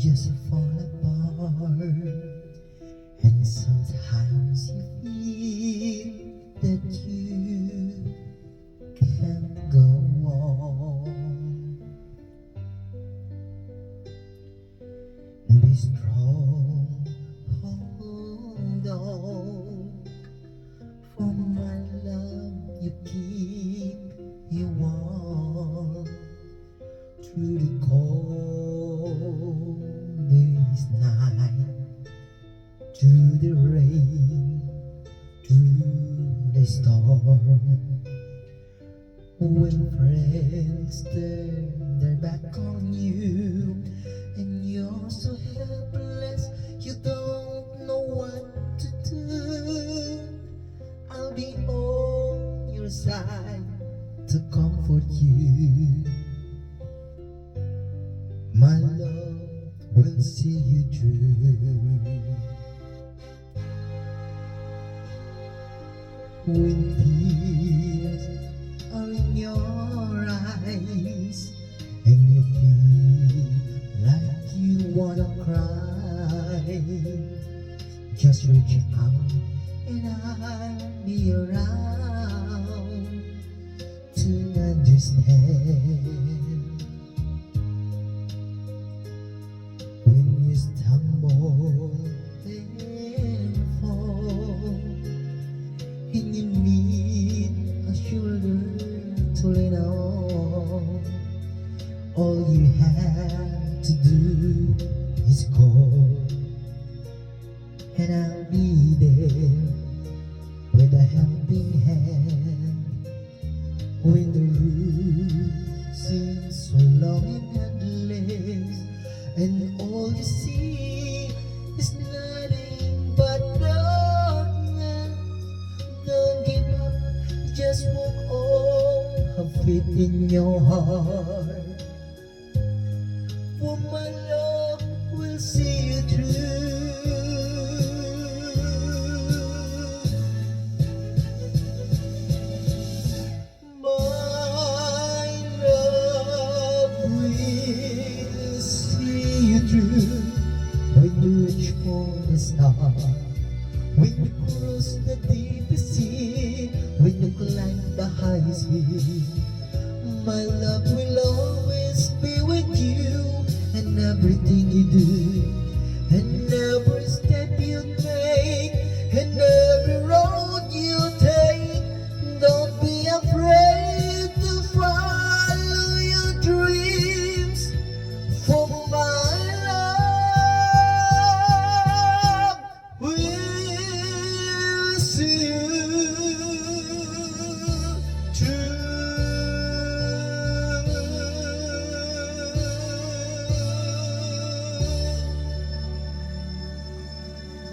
just fall apart, and sometimes you feel that you can't go on. Be strong, hold on, for my love you keep you warm through the coldest night, through the rain, through the storm. When friends turn their back on you and you're so helpless, you don't know what to do, I'll be on your side to comfort you. My love will see you through. When tears are in your eyes and you feel like you wanna cry, just reach out and I'll be around to understand. When you stumble and fall and you need a shoulder to lean on, all you have to do is call, and I'll be there with a helping hand. When the route seems so long and endless, and all you see is nothing but darkness, don't give up, just walk on, have faith in your heart, for my love will see you through. My love will see you through. When you reach for the star, when you cross the deepest sea, when you climb the highest hill, my love will always be with you, and everything you do, and every step you take, and every road you take. Don't be afraid to follow your dreams, for my love will see